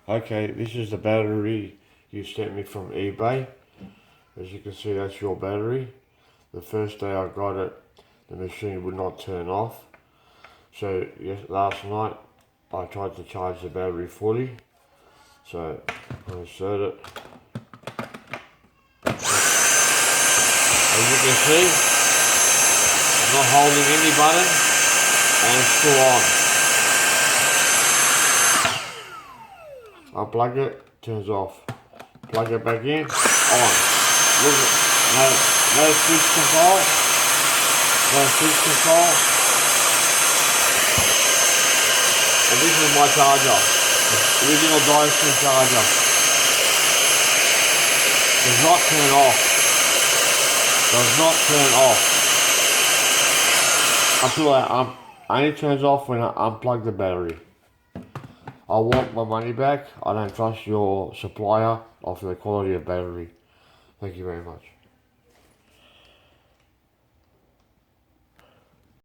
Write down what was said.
Okay, this is the battery you sent me from eBay. As you can see, that's your battery. The first day I got it, the machine would not turn off. So yes, last night I tried to charge the battery fully. So I insert it. As you can see, I'm not holding any button and it's still on. Unplug it, turns off. Plug it back in, on. Look at no switch control. No switch control. And this is my charger. The original Dyson charger. Does not turn off. Does not turn off. Until only turns off when I unplug the battery. I want my money back. I don't trust your supplier of the quality of battery. Thank you very much.